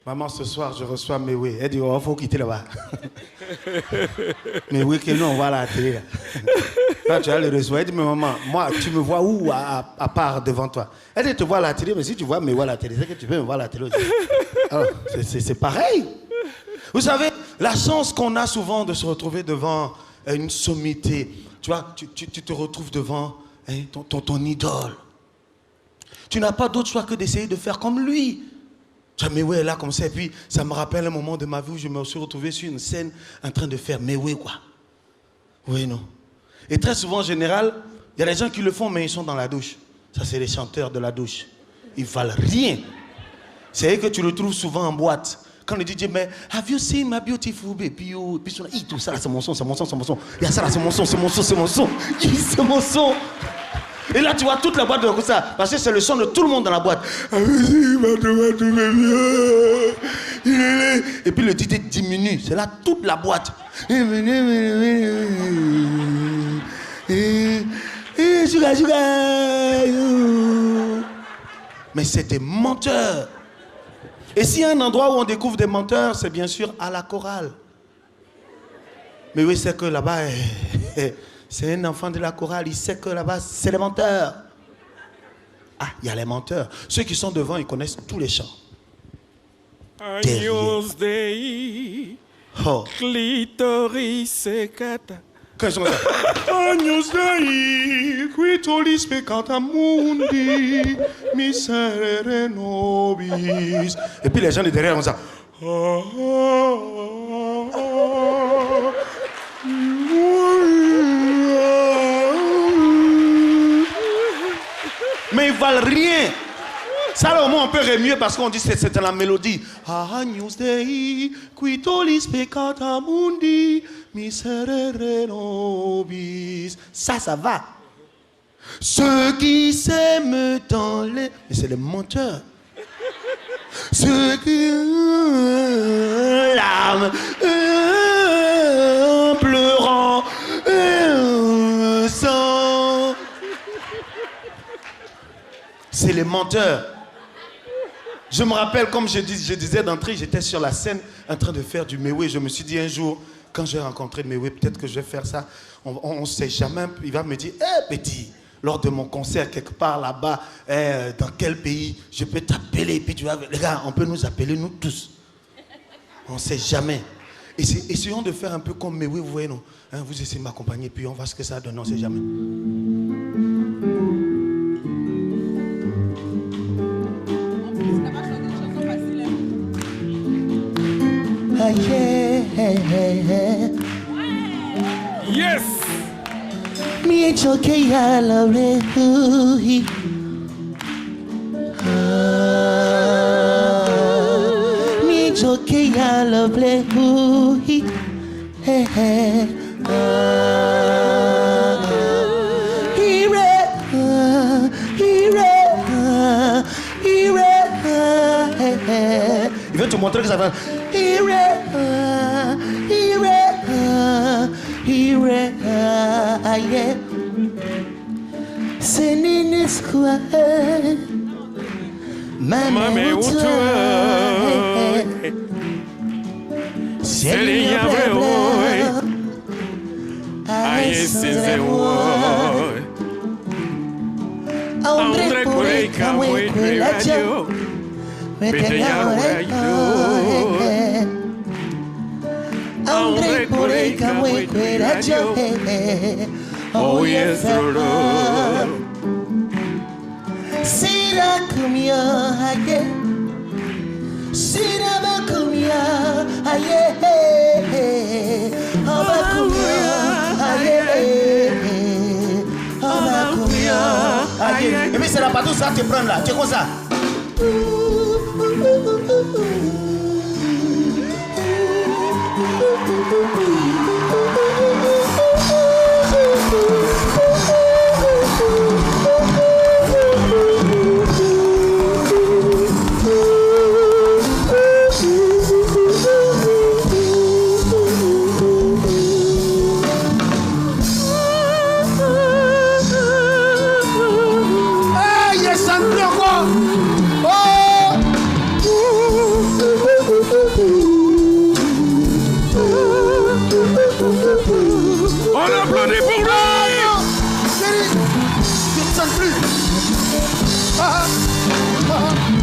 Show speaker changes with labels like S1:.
S1: Maman, ce soir, je reçois Mewe. Elle dit, oh, il faut quitter là-bas. Mewe, que nous, on voit à la télé. Là. Quand tu as le réseau, elle dit, mais maman, moi, tu me vois où à part devant toi? Elle dit, tu vois à la télé, mais si tu vois Mewe à la télé, c'est que tu peux me voir à la télé aussi. Alors, c'est pareil. Vous savez, la chance qu'on a souvent de se retrouver devant une sommité. Tu vois, tu te retrouves devant ton idole. Tu n'as pas d'autre choix que d'essayer de faire comme lui. Mewe là comme ça, et puis ça me rappelle un moment de ma vie où je me suis retrouvé sur une scène en train de faire Mewe quoi. Oui, non. Et très souvent en général, il y a des gens qui le font mais ils sont dans la douche. Ça c'est les chanteurs de la douche. Ils valent rien. C'est eux que tu le trouves souvent en boîte. Quand le DJ met Have you seen my beautiful baby? Puis tout ça là c'est mon son, c'est mon son, c'est mon son. Il y a ça là c'est mon son, c'est mon son, c'est mon son. C'est mon son. Et là, tu vois toute la boîte de ça, parce que c'est le son de tout le monde dans la boîte. Et puis le DJ diminue, c'est là toute la boîte. Mais c'est des menteurs. Et s'il y a un endroit où on découvre des menteurs, c'est bien sûr à la chorale. Mais oui, c'est que là-bas... C'est un enfant de la chorale, il sait que là-bas, c'est les menteurs. Ah, il y a les menteurs. Ceux qui sont devant, ils connaissent tous les chants.
S2: Agnus Dei, clitoris secata.
S1: Quand ils sont là, Agnus Dei, clitoris peccata mundi, miserere nobis. Et puis les gens de derrière vont ça. Mais ils valent rien. Ça là au moins on peut remuer parce qu'on dit que c'est la mélodie. Agnus Dei, qui tollis peccata mundi, miserere nobis. Ça va. Ceux qui s'aiment dans les... Mais c'est les menteurs. Ceux qui... L'âme pleurant sang. C'est les menteurs. Je me rappelle, comme je disais d'entrée, j'étais sur la scène en train de faire du Mewe. Je me suis dit un jour, quand j'ai rencontré Mewe, peut-être que je vais faire ça. On ne sait jamais. Il va me dire, petit, lors de mon concert quelque part là-bas, dans quel pays, je peux t'appeler. Et puis tu vas, les gars, on peut nous appeler nous tous. On ne sait jamais. Essayons de faire un peu comme Mewe, vous voyez, non? Vous essayez de m'accompagner, puis on voit ce que ça donne, on ne sait jamais.
S2: Yes.
S3: Mi choque ya la rehuhi. Mi choque ya la rehuhi.
S1: Il veut te montrer que ça va.
S2: Mame utua. Selinha vreoi. Aie sinze woi. Andre kurei kamwe kwelajo. Peteya wayo. Andre kurei kamwe kwelajo. Oh yes, Lord.
S3: Sira kumya haye, sira bakumya haye, abakumya haye, abakumya haye.
S1: Et puis c'est la partout ça te prend là, tu es comme ça.
S2: Attendez pour lui.
S1: Chérie, je ne sonne plus. Ah, ah, ah.